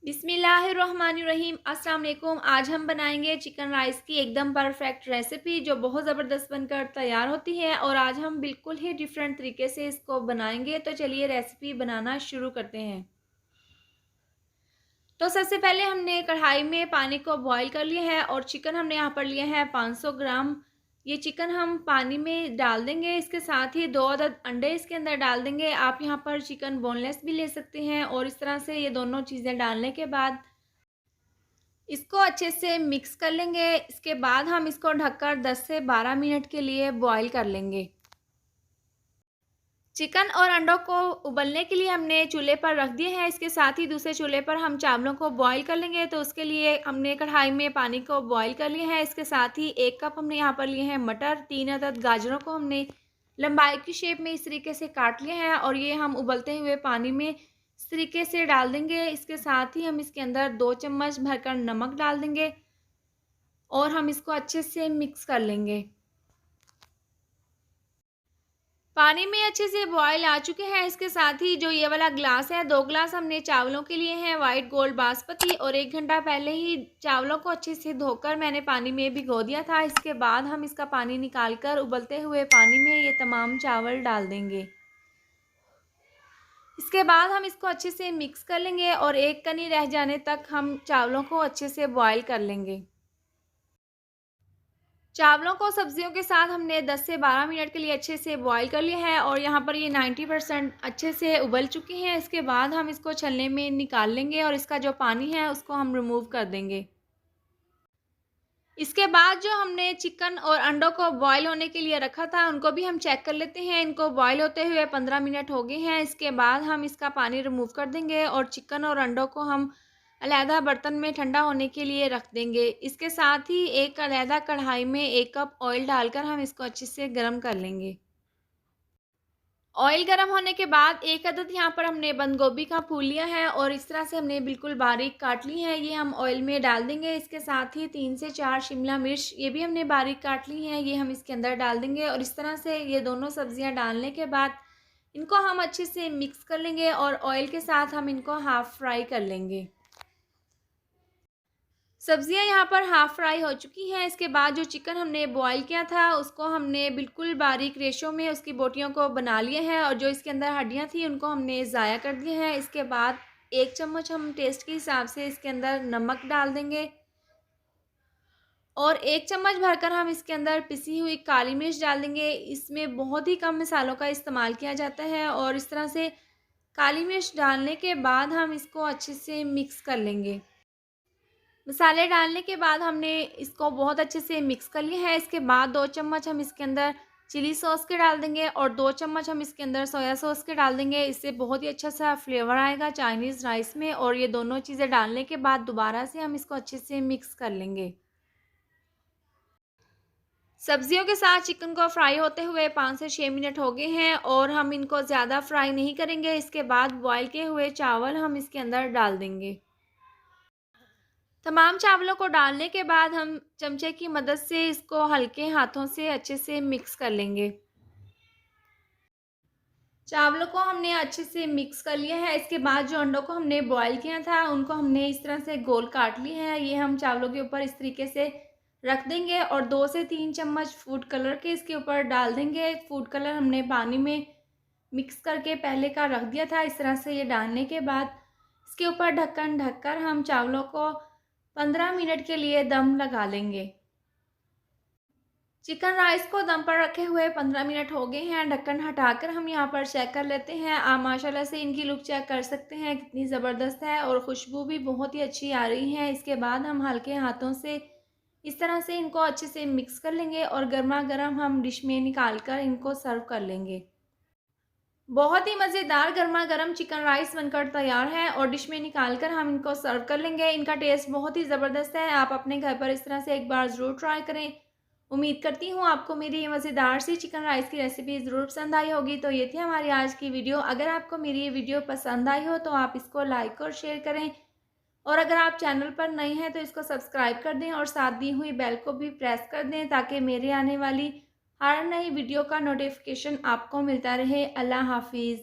बिस्मिल्लाहिर्रहमानिर्रहीम। अस्सलाम वालेकुम। आज हम बनाएंगे चिकन राइस की एकदम परफेक्ट रेसिपी जो बहुत ज़बरदस्त बनकर तैयार होती है और आज हम बिल्कुल ही डिफरेंट तरीके से इसको बनाएंगे। तो चलिए रेसिपी बनाना शुरू करते हैं। तो सबसे पहले हमने कढ़ाई में पानी को बॉईल कर लिया है और चिकन हमने यहाँ पर लिया है 500 ग्राम। ये चिकन हम पानी में डाल देंगे, इसके साथ ही 2 अदद अंडे इसके अंदर डाल देंगे। आप यहाँ पर चिकन बोनलेस भी ले सकते हैं और इस तरह से ये दोनों चीज़ें डालने के बाद इसको अच्छे से मिक्स कर लेंगे। इसके बाद हम इसको ढककर 10 से 12 मिनट के लिए बॉईल कर लेंगे। चिकन और अंडों को उबलने के लिए हमने चूल्हे पर रख दिए हैं। इसके साथ ही दूसरे चूल्हे पर हम चावलों को बॉईल कर लेंगे। तो उसके लिए हमने कढ़ाई में पानी को बॉईल कर लिया है। इसके साथ ही 1 कप हमने यहाँ पर लिए हैं मटर, 3 अदद गाजरों को हमने लंबाई की शेप में इस तरीके से काट लिया है और ये हम उबलते हुए पानी में इस तरीके से डाल देंगे। इसके साथ ही हम इसके अंदर 2 चम्मच भरकर नमक डाल देंगे और हम इसको अच्छे से मिक्स कर लेंगे। पानी में अच्छे से बॉयल आ चुके हैं। इसके साथ ही जो ये वाला ग्लास है, 2 ग्लास हमने चावलों के लिए हैं वाइट गोल्ड बासमती और 1 घंटा पहले ही चावलों को अच्छे से धोकर मैंने पानी में भिगो दिया था। इसके बाद हम इसका पानी निकाल कर उबलते हुए पानी में ये तमाम चावल डाल देंगे। इसके बाद हम इसको अच्छे से मिक्स कर लेंगे और एक कनी रह जाने तक हम चावलों को अच्छे से बॉयल कर लेंगे। चावलों को सब्जियों के साथ हमने 10 से 12 मिनट के लिए अच्छे से बॉईल कर लिया है और यहाँ पर ये 90% अच्छे से उबल चुके हैं। इसके बाद हम इसको छलने में निकाल लेंगे और इसका जो पानी है उसको हम रिमूव कर देंगे। इसके बाद जो हमने चिकन और अंडों को बॉईल होने के लिए रखा था उनको भी हम चेक कर लेते हैं। इनको बॉईल होते हुए 15 मिनट हो गए हैं। इसके बाद हम इसका पानी रिमूव कर देंगे और चिकन और अंडों को हम अलहदा बर्तन में ठंडा होने के लिए रख देंगे। इसके साथ ही एक अलहदा कढ़ाई में 1 कप ऑयल डालकर हम इसको अच्छे से गर्म कर लेंगे। ऑयल गर्म होने के बाद 1 अदद यहाँ पर हमने बंद गोभी का फूल लिया है और इस तरह से हमने बिल्कुल बारीक काट ली है। ये हम ऑयल में डाल देंगे। इसके साथ ही 3 से 4 शिमला मिर्च ये भी हमने बारीक काट ली हैं, ये हम इसके अंदर डाल देंगे और इस तरह से ये दोनों सब्जियां डालने के बाद इनको हम अच्छे से मिक्स कर लेंगे और ऑयल के साथ हम इनको हाफ़ फ्राई कर लेंगे। सब्जियां यहाँ पर हाफ़ फ्राई हो चुकी हैं। इसके बाद जो चिकन हमने बॉईल किया था उसको हमने बिल्कुल बारीक रेशों में उसकी बोटियों को बना लिया है और जो इसके अंदर हड्डियाँ थी उनको हमने ज़ाया कर दिया है। इसके बाद 1 चम्मच हम टेस्ट के हिसाब से इसके अंदर नमक डाल देंगे और 1 चम्मच भरकर हम इसके अंदर पिसी हुई काली मिर्च डाल देंगे। इसमें बहुत ही कम मसालों का इस्तेमाल किया जाता है और इस तरह से काली मिर्च डालने के बाद हम इसको अच्छे से मिक्स कर लेंगे। मसाले डालने के बाद हमने इसको बहुत अच्छे से मिक्स कर लिया है। इसके बाद 2 चम्मच हम इसके अंदर चिली सॉस के डाल देंगे और 2 चम्मच हम इसके अंदर सोया सॉस के डाल देंगे। इससे बहुत ही अच्छा सा फ्लेवर आएगा चाइनीज़ राइस में और ये दोनों चीज़ें डालने के बाद दोबारा से हम इसको अच्छे से मिक्स कर लेंगे। सब्जियों के साथ चिकन को फ्राई होते हुए 5 से 6 मिनट हो गए हैं और हम इनको ज़्यादा फ्राई नहीं करेंगे। इसके बाद बॉयल किए हुए चावल हम इसके अंदर डाल देंगे। तमाम चावलों को डालने के बाद हम चमचे की मदद से इसको हल्के हाथों से अच्छे से मिक्स कर लेंगे। चावलों को हमने अच्छे से मिक्स कर लिया है। इसके बाद जो अंडों को हमने बॉईल किया था उनको हमने इस तरह से गोल काट लिए हैं। ये हम चावलों के ऊपर इस तरीके से रख देंगे और 2 से 3 चम्मच फूड कलर के इसके ऊपर डाल देंगे। फूड कलर हमने पानी में मिक्स करके पहले का रख दिया था। इस तरह से ये डालने के बाद इसके ऊपर ढक्कन ढककर हम चावलों को 15 मिनट के लिए दम लगा लेंगे। चिकन राइस को दम पर रखे हुए 15 मिनट हो गए हैं। ढक्कन हटाकर हम यहाँ पर चेक कर लेते हैं। आप माशाल्लाह से इनकी लुक चेक कर सकते हैं कितनी ज़बरदस्त है और खुशबू भी बहुत ही अच्छी आ रही है। इसके बाद हम हल्के हाथों से इस तरह से इनको अच्छे से मिक्स कर लेंगे और गर्मा गर्म हम डिश में निकाल कर इनको सर्व कर लेंगे। बहुत ही मज़ेदार गर्मा गर्म चिकन राइस बनकर तैयार है और डिश में निकाल कर हम इनको सर्व कर लेंगे। इनका टेस्ट बहुत ही ज़बरदस्त है। आप अपने घर पर इस तरह से एक बार ज़रूर ट्राई करें। उम्मीद करती हूँ आपको मेरी ये मज़ेदार सी चिकन राइस की रेसिपी ज़रूर पसंद आई होगी। तो ये थी हमारी आज की वीडियो। अगर आपको मेरी ये वीडियो पसंद आई हो तो आप इसको लाइक और शेयर करें और अगर आप चैनल पर नए हैं तो इसको सब्सक्राइब कर दें और साथ दी हुई बेल को भी प्रेस कर दें ताकि मेरे आने वाली हर नई वीडियो का नोटिफिकेशन आपको मिलता रहे। अल्लाह हाफिज़।